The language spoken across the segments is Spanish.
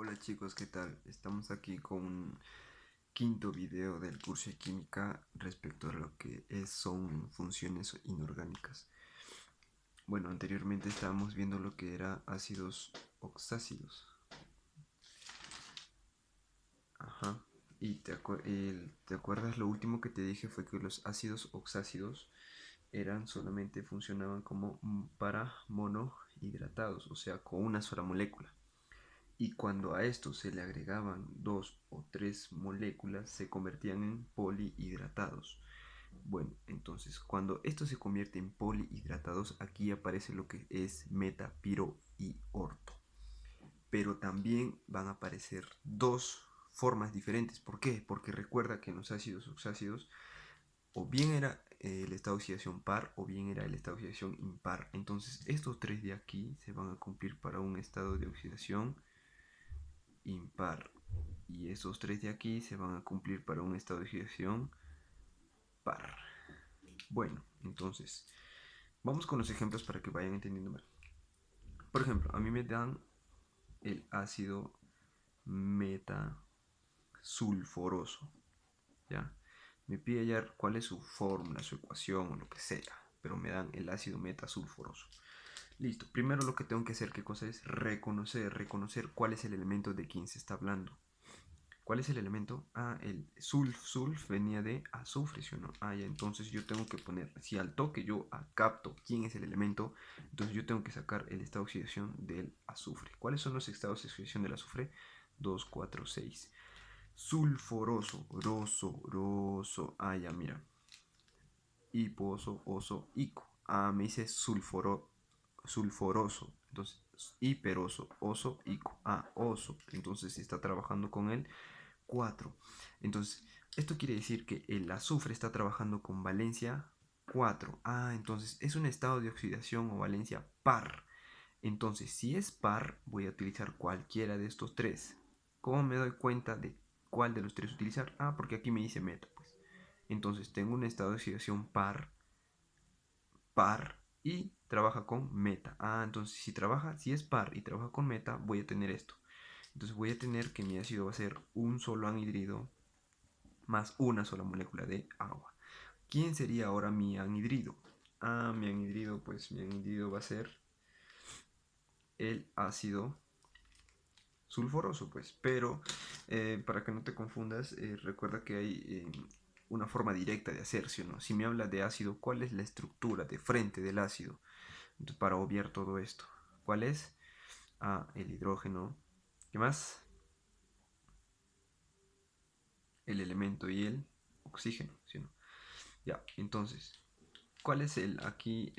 Hola chicos, ¿qué tal? Estamos aquí con un quinto video del curso de química respecto a lo que son funciones inorgánicas. Bueno, anteriormente estábamos viendo lo que era ácidos oxácidos. Ajá. Y te acuerdas, lo último que te dije fue que los ácidos oxácidos solamente funcionaban como para monohidratados, o sea, con una sola molécula. Y cuando a esto se le agregaban dos o tres moléculas, se convertían en polihidratados. Bueno, entonces cuando esto se convierte en polihidratados, aquí aparece lo que es meta, piro y orto. Pero también van a aparecer dos formas diferentes. ¿Por qué? Porque recuerda que en los ácidos oxácidos o bien era el estado de oxidación par o bien era el estado de oxidación impar. Entonces estos tres de aquí se van a cumplir para un estado de oxidación impar. Y esos tres de aquí se van a cumplir para un estado de oxidación par. Bueno, entonces, vamos con los ejemplos para que vayan entendiendo más. Por ejemplo, a mí me dan el ácido metasulforoso, ¿ya? Me pide hallar cuál es su fórmula, su ecuación o lo que sea, pero me dan el ácido metasulforoso. Listo, primero lo que tengo que hacer, ¿qué cosa es? Reconocer cuál es el elemento de quien se está hablando. ¿Cuál es el elemento? Ah, el sulf venía de azufre, ¿sí o no? Ah, ya, entonces yo tengo que poner, si al toque yo capto quién es el elemento, entonces yo tengo que sacar el estado de oxidación del azufre. ¿Cuáles son los estados de oxidación del azufre? 2, 4, 6. Sulforoso, roso. Ah, ya, mira. Hiposo, oso, ico. Ah, me dice sulforoso. Entonces, hiperoso, oso, ico. Ah, oso. Entonces, si está trabajando con él 4. Entonces, esto quiere decir que el azufre está trabajando con valencia 4. Ah, entonces es un estado de oxidación o valencia par. Entonces, si es par, voy a utilizar cualquiera de estos tres. ¿Cómo me doy cuenta de cuál de los tres utilizar? Ah, porque aquí me dice meta, pues. Entonces, tengo un estado de oxidación par y trabaja con meta. Ah, entonces si es par y trabaja con meta, voy a tener esto. Entonces voy a tener que mi ácido va a ser un solo anhidrido más una sola molécula de agua. ¿Quién sería ahora mi anhidrido? Ah, mi anhidrido va a ser el ácido sulforoso, pues. Pero para que no te confundas, recuerda que hay una forma directa de hacer, ¿sí o no? Si me habla de ácido, ¿cuál es la estructura de frente del ácido? Entonces, para obviar todo esto, ¿cuál es? Ah, el hidrógeno. ¿Qué más? El elemento y el oxígeno, ¿sí o no? Ya, entonces, ¿cuál es el aquí?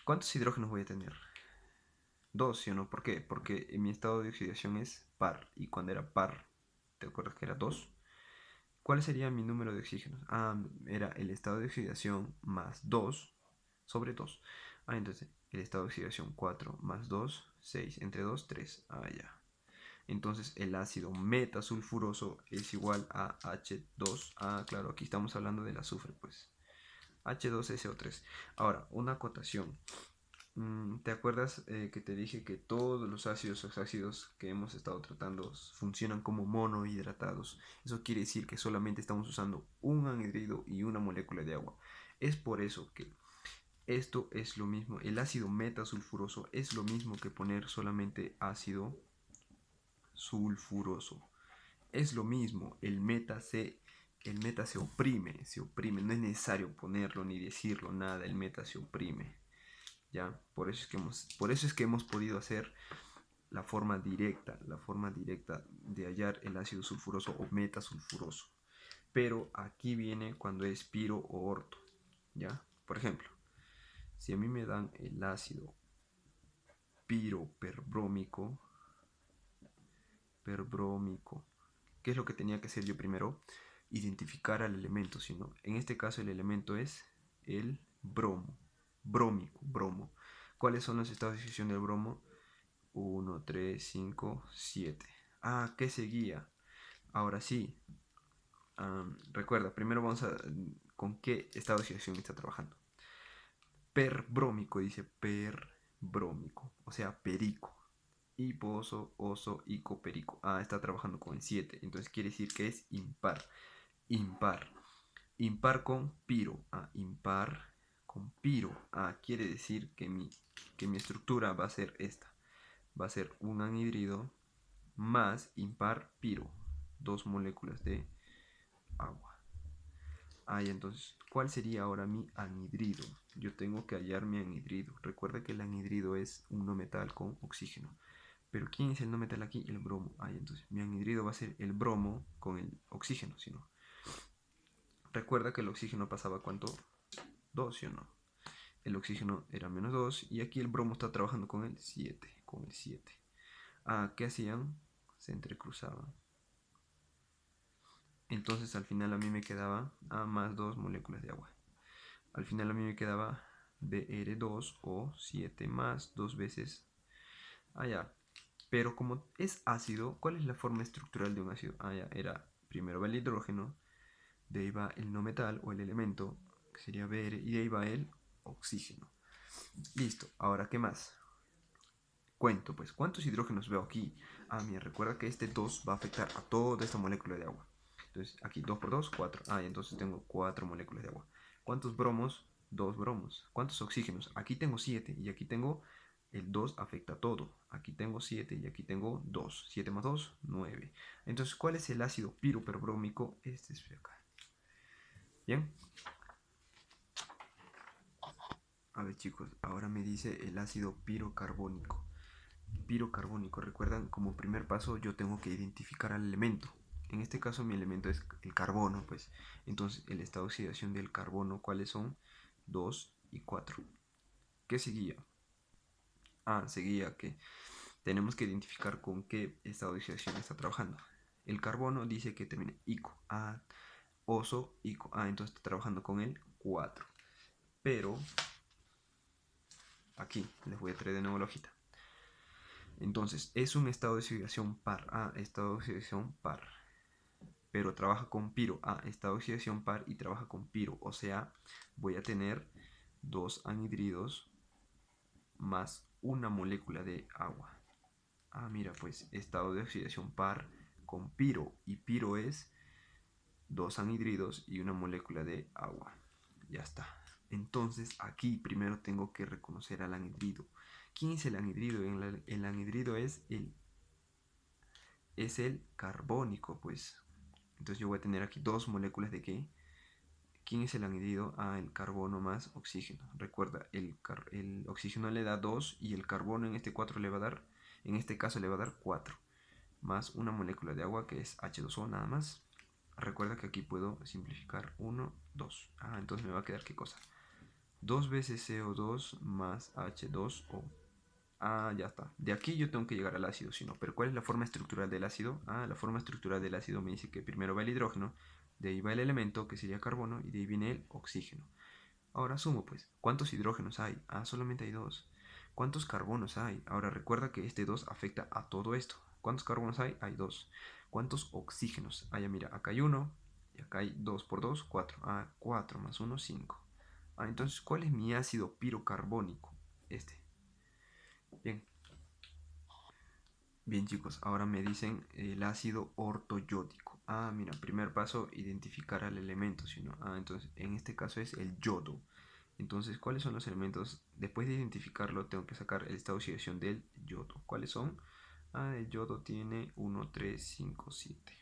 ¿Cuántos hidrógenos voy a tener? Dos, ¿sí o no? ¿Por qué? Porque mi estado de oxidación es par. Y cuando era par, ¿te acuerdas que era 2? ¿Cuál sería mi número de oxígenos? Ah, era el estado de oxidación más 2 sobre 2. Ah, entonces el estado de oxidación 4 más 2, 6. Entre 2, 3. Ah, ya. Entonces el ácido metasulfuroso es igual a H2. Ah, claro, aquí estamos hablando del azufre, pues. H2SO3. Ahora, una acotación. ¿Te acuerdas que te dije que todos los ácidos oxácidos que hemos estado tratando funcionan como monohidratados? Eso quiere decir que solamente estamos usando un anhidrido y una molécula de agua. Es por eso que esto es lo mismo, el ácido metasulfuroso es lo mismo que poner solamente ácido sulfuroso. Es lo mismo, el meta se oprime, no es necesario ponerlo ni decirlo nada, el meta se oprime. ¿Ya? Por eso es que hemos podido hacer la forma directa de hallar el ácido sulfuroso o metasulfuroso. Pero aquí viene cuando es piro o orto, ¿ya? Por ejemplo, si a mí me dan el ácido perbrómico, ¿qué es lo que tenía que hacer yo primero? Identificar al elemento, sino en este caso el elemento es el bromo, bromo. ¿Cuáles son los estados de fusión del bromo? 1, 3, 5, 7. Ah, ¿qué seguía? Ahora sí. Recuerda, primero vamos a... ¿Con qué estado de oxidación está trabajando? Perbrómico, dice perbrómico. O sea, perico. hipo, oso, oso, ico, perico. Ah, está trabajando con el 7. Entonces quiere decir que es impar. Impar. Impar con piro. Ah, impar con piro. Ah, quiere decir que mi estructura va a ser esta. Va a ser un anhidrido más impar piro. Dos moléculas de agua. Ah, y entonces, ¿cuál sería ahora mi anhidrido? Yo tengo que hallar mi anhidrido. Recuerda que el anhidrido es un no metal con oxígeno. Pero ¿quién es el no metal aquí? El bromo. Ah, entonces mi anhidrido va a ser el bromo con el oxígeno, si no. Recuerda que el oxígeno pasaba ¿cuánto? 2, ¿sí o no? El oxígeno era menos 2 y aquí el bromo está trabajando con el 7. Con el 7. Ah, ¿qué hacían? Se entrecruzaban. Entonces al final a mí me quedaba A más 2 moléculas de agua. Al final a mí me quedaba Br2 o 7 más 2 veces allá. Pero como es ácido, ¿cuál es la forma estructural de un ácido? Ya, era primero va el hidrógeno, de ahí va el no metal o el elemento, que sería Br, y de ahí va el oxígeno. Listo, ahora ¿qué más? Cuento, pues, ¿cuántos hidrógenos veo aquí? Mira, recuerda que este 2 va a afectar a toda esta molécula de agua. Entonces, aquí 2 por 2, 4. Y entonces tengo 4 moléculas de agua. ¿Cuántos bromos? 2 bromos. ¿Cuántos oxígenos? Aquí tengo 7 y aquí tengo el 2 afecta a todo. Aquí tengo 7 y aquí tengo 2. 7 más 2, 9. Entonces, ¿cuál es el ácido piroperbrómico? Este es acá. Bien. A ver, chicos, ahora me dice el ácido pirocarbónico. Pirocarbónico, recuerdan, como primer paso yo tengo que identificar al elemento. En este caso mi elemento es el carbono, pues. Entonces el estado de oxidación del carbono, ¿cuáles son? 2 y 4. ¿Qué seguía? Seguía que tenemos que identificar con qué estado de oxidación está trabajando. El carbono dice que termina ico. Oso, ico. Entonces está trabajando con el 4. Pero aquí les voy a traer de nuevo la hojita. Entonces, es un estado de oxidación par. Estado de oxidación par. Pero trabaja con piro. Estado de oxidación par y trabaja con piro. O sea, voy a tener dos anhidridos más una molécula de agua. Mira, pues estado de oxidación par con piro. Y piro es dos anhidridos y una molécula de agua. Ya está. Entonces, aquí primero tengo que reconocer al anhidrido. ¿Quién es el anhidrido? El anhidrido es el carbónico, pues. Entonces yo voy a tener aquí dos moléculas de ¿qué? ¿Quién es el anhidrido? El carbono más oxígeno. Recuerda, el oxígeno le da 2 y el carbono en este 4 le va a dar, en este caso le va a dar 4. Más una molécula de agua que es H2O nada más. Recuerda que aquí puedo simplificar 1, 2. Entonces me va a quedar ¿qué cosa? 2 veces CO2 más H2O. Ya está. De aquí yo tengo que llegar al ácido, si no. Pero ¿cuál es la forma estructural del ácido? La forma estructural del ácido me dice que primero va el hidrógeno, de ahí va el elemento, que sería carbono, y de ahí viene el oxígeno. Ahora sumo, pues. ¿Cuántos hidrógenos hay? Solamente hay 2. ¿Cuántos carbonos hay? Ahora recuerda que este 2 afecta a todo esto. ¿Cuántos carbonos hay? Hay 2. ¿Cuántos oxígenos? Mira, acá hay 1, y acá hay 2 por 2, 4. 4 más 1, 5. Entonces, ¿cuál es mi ácido pirocarbónico? Este. Bien. Bien chicos, ahora me dicen el ácido ortoyódico. Mira, primer paso, identificar al elemento, sino, entonces en este caso es el yodo. Entonces, ¿cuáles son los elementos? Después de identificarlo, tengo que sacar el estado de oxidación del yodo. ¿Cuáles son? El yodo tiene 1, 3, 5, 7.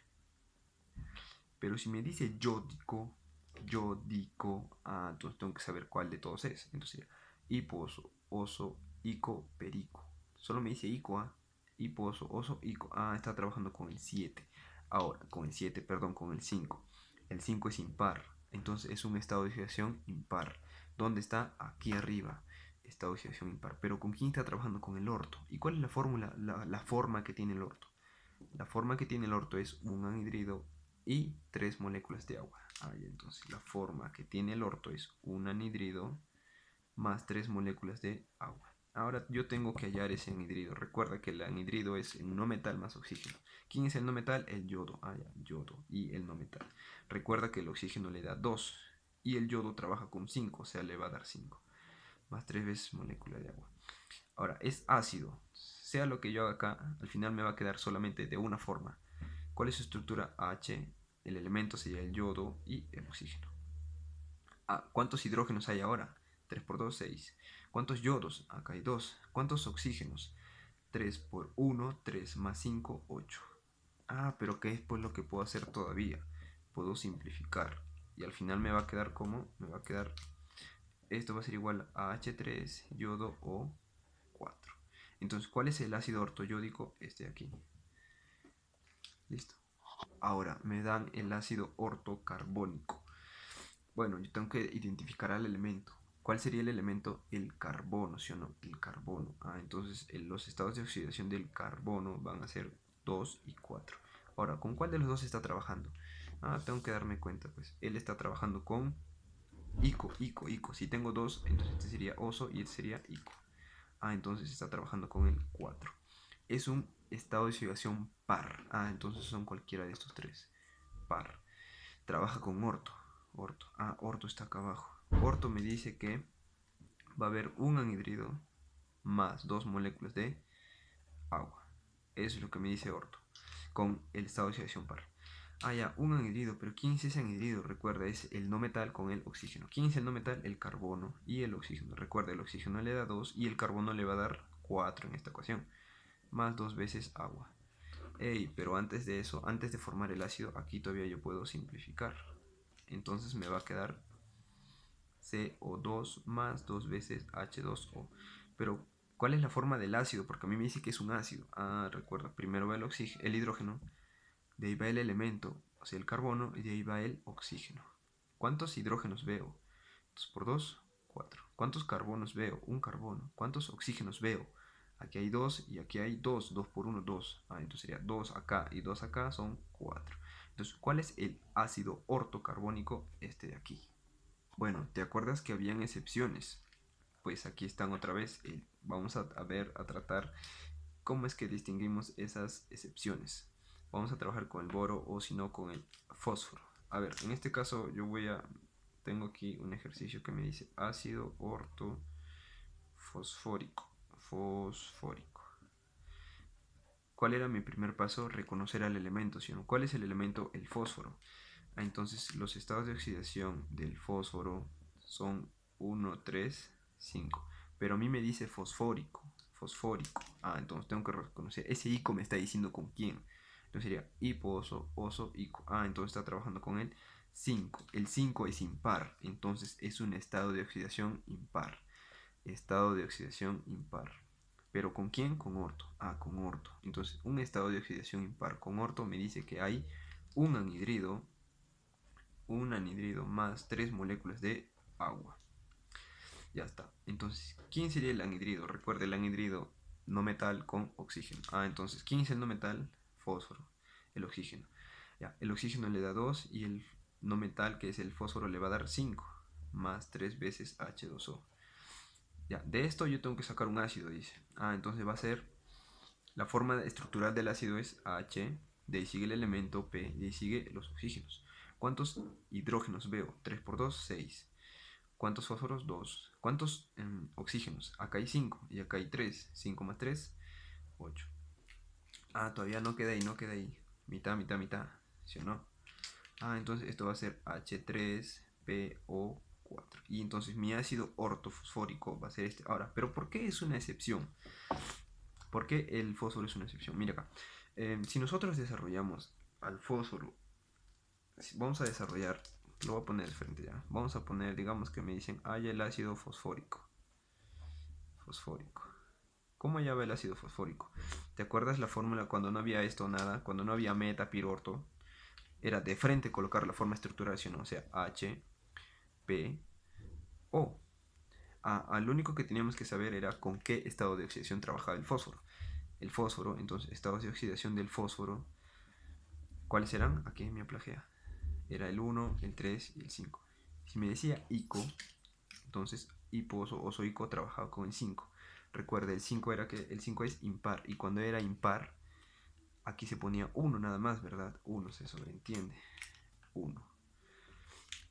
Pero si me dice yódico, entonces tengo que saber cuál de todos es. Entonces, hipo, oso, ico, perico. Solo me dice ico, hipo, oso, ico. Está trabajando con el 7. Ahora, con el 7, perdón, con el 5. El 5 es impar. Entonces es un estado de oxidación impar. ¿Dónde está? Aquí arriba. Estado de oxidación impar. Pero ¿con quién está trabajando? Con el orto. ¿Y cuál es la fórmula, la forma que tiene el orto? La forma que tiene el orto es un anhidrido y 3 moléculas de agua. Entonces la forma que tiene el orto es un anhidrido más 3 moléculas de agua. Ahora yo tengo que hallar ese anhidrido. Recuerda que el anhidrido es el no metal más oxígeno. ¿Quién es el no metal? El yodo. Yodo y el no metal. Recuerda que el oxígeno le da 2 y el yodo trabaja con 5, o sea, le va a dar 5. Más 3 veces molécula de agua. Ahora, ¿es ácido? sea lo que yo haga acá, al final me va a quedar solamente de una forma. ¿Cuál es su estructura? H, el elemento sería el yodo y el oxígeno. ¿Cuántos hidrógenos hay ahora? 3 por 2, 6. ¿Cuántos yodos? Acá hay 2. ¿Cuántos oxígenos? 3 por 1, 3 más 5, 8. Pero ¿qué es pues lo que puedo hacer todavía? Puedo simplificar. Y al final me va a quedar como, me va a quedar, esto va a ser igual a H3, yodo O4. Entonces, ¿cuál es el ácido ortoyódico? Este de aquí. Listo. Ahora me dan el ácido ortocarbónico. Bueno, yo tengo que identificar al elemento. ¿Cuál sería el elemento? El carbono, ¿sí o no? El carbono. Entonces los estados de oxidación del carbono van a ser 2 y 4. Ahora, ¿con cuál de los dos está trabajando? Tengo que darme cuenta, pues. Él está trabajando con ico. Si tengo dos, entonces este sería oso y este sería ico. Entonces está trabajando con el 4. Es un estado de oxidación par. Entonces son cualquiera de estos tres. Par. Trabaja con orto. Orto está acá abajo. Orto me dice que va a haber un anhidrido más 2 moléculas de agua. Eso es lo que me dice orto con el estado de oxidación par. Ya, un anhidrido, pero ¿quién es ese anhidrido? Recuerda, es el no metal con el oxígeno. ¿Quién es el no metal? El carbono y el oxígeno. Recuerda, el oxígeno le da 2 y el carbono le va a dar 4 en esta ecuación, más 2 veces agua. Pero antes de eso, antes de formar el ácido, aquí todavía yo puedo simplificar. Entonces me va a quedar CO2 más 2 veces H2O. Pero, ¿cuál es la forma del ácido? Porque a mí me dice que es un ácido. Recuerda, primero va el hidrógeno, de ahí va el elemento, o sea, el carbono, y de ahí va el oxígeno. ¿Cuántos hidrógenos veo? 2 por 2, 4. ¿Cuántos carbonos veo? Un carbono. ¿Cuántos oxígenos veo? Aquí hay 2 y aquí hay 2. 2 por 1, 2. Entonces sería 2 acá y 2 acá son 4. Entonces, ¿cuál es el ácido ortocarbónico? Este de aquí. Bueno, ¿te acuerdas que habían excepciones? Pues aquí están otra vez. Vamos a ver, a tratar cómo es que distinguimos esas excepciones. Vamos a trabajar con el boro o si no con el fósforo. A ver, en este caso tengo aquí un ejercicio que me dice ácido ortofosfórico. Fosfórico. ¿Cuál era mi primer paso? Reconocer al elemento, ¿sí o no? ¿Cuál es el elemento? El fósforo. Entonces los estados de oxidación del fósforo son 1, 3, 5. Pero a mí me dice fosfórico. Fosfórico. Entonces tengo que reconocer. Ese ico me está diciendo con quién. Entonces sería hipo, oso, ico. Entonces está trabajando con el 5. El 5 es impar. Entonces es un estado de oxidación impar. Estado de oxidación impar. ¿Pero con quién? Con orto. Con orto. Entonces un estado de oxidación impar con orto me dice que hay un anhidrido más 3 moléculas de agua. Ya está. Entonces, ¿quién sería el anhidrido? Recuerda, el anhidrido no metal con oxígeno. Entonces, ¿quién es el no metal? Fósforo. El oxígeno. Ya, el oxígeno le da 2 y el no metal, que es el fósforo, le va a dar 5 más 3 veces H2O. Ya, de esto yo tengo que sacar un ácido, dice. Entonces va a ser, la forma estructural del ácido es H, de ahí sigue el elemento P, de ahí sigue los oxígenos. ¿Cuántos hidrógenos veo? 3 por 2, 6. ¿Cuántos fósforos? 2. ¿Cuántos oxígenos? Acá hay 5 y acá hay 3. 5 más 3, 8. Todavía no queda ahí, no queda ahí. Mitad, mitad, mitad. ¿Sí o no? Entonces esto va a ser H3PO4. Y entonces mi ácido ortofosfórico va a ser este. Ahora, ¿pero por qué es una excepción? ¿Por qué el fósforo es una excepción? Mira acá. Si nosotros desarrollamos al fósforo, vamos a desarrollar, lo voy a poner de frente ya. Vamos a poner, digamos que me dicen, hay el ácido fosfórico. Fosfórico. ¿Cómo llama el ácido fosfórico? ¿Te acuerdas la fórmula cuando no había esto, nada? Cuando no había meta, pirorto. Era de frente colocar la forma estructural, ¿no? O sea, H, P, O. Lo único que teníamos que saber era con qué estado de oxidación trabajaba el fósforo. El fósforo, entonces, estados de oxidación del fósforo, ¿cuáles eran? Aquí me aplagea. Era el 1, el 3 y el 5. Si me decía ICO, entonces hipo, oso, ico trabajaba con el 5. Recuerda, el 5 era que el 5 es impar, y cuando era impar, aquí se ponía 1 nada más, ¿verdad? 1 se sobreentiende. 1.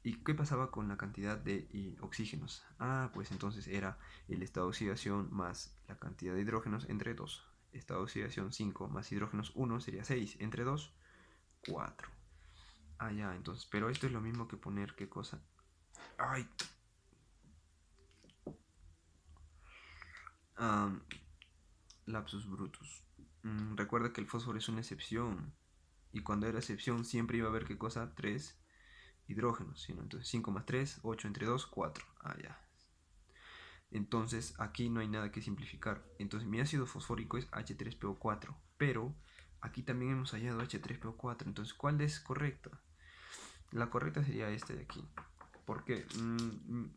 ¿Y qué pasaba con la cantidad de oxígenos? Pues entonces era el estado de oxidación más la cantidad de hidrógenos entre 2. estado de oxidación 5 más hidrógenos 1 sería 6, entre 2, 4. Ah, ya, entonces, pero esto es lo mismo que poner, ¿qué cosa? Ay, um, lapsus brutus. Recuerda que el fósforo es una excepción. Y cuando era excepción siempre iba a haber, ¿qué cosa? 3 hidrógenos, ¿sí, no? Entonces 5 más 3, 8 entre 2, 4. Ah, ya. Entonces aquí no hay nada que simplificar. Entonces mi ácido fosfórico es H3PO4. Pero aquí también hemos hallado H3PO4. Entonces, ¿cuál es correcta? La correcta sería esta de aquí. Porque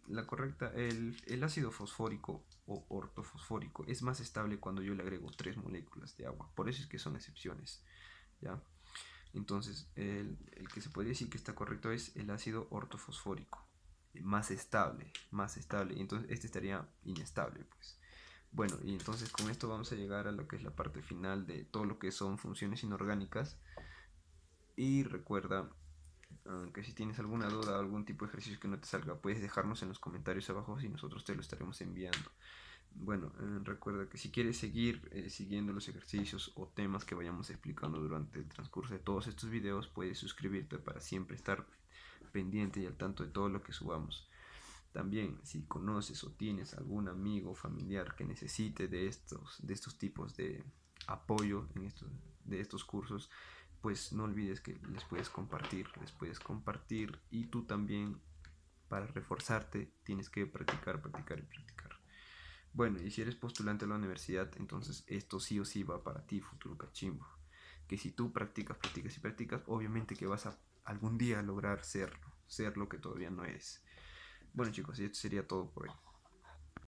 la correcta, el ácido fosfórico o ortofosfórico es más estable cuando yo le agrego 3 moléculas de agua. Por eso es que son excepciones. ¿Ya? Entonces, el que se podría decir que está correcto es el ácido ortofosfórico. Más estable, más estable. Y entonces este estaría inestable, pues. Bueno, y entonces con esto vamos a llegar a lo que es la parte final de todo lo que son funciones inorgánicas. Y recuerda que si tienes alguna duda o algún tipo de ejercicio que no te salga, puedes dejarnos en los comentarios abajo y nosotros te lo estaremos enviando. Bueno, recuerda que si quieres seguir siguiendo los ejercicios o temas que vayamos explicando durante el transcurso de todos estos videos, puedes suscribirte para siempre estar pendiente y al tanto de todo lo que subamos. También, si conoces o tienes algún amigo o familiar que necesite de estos tipos de apoyo de estos cursos, pues no olvides que les puedes compartir y tú también para reforzarte tienes que practicar, practicar y practicar. Bueno, y si eres postulante a la universidad, entonces esto sí o sí va para ti, futuro cachimbo. Que si tú practicas, practicas y practicas, obviamente que vas a algún día lograr ser lo que todavía no eres. Bueno chicos, y esto sería todo por hoy.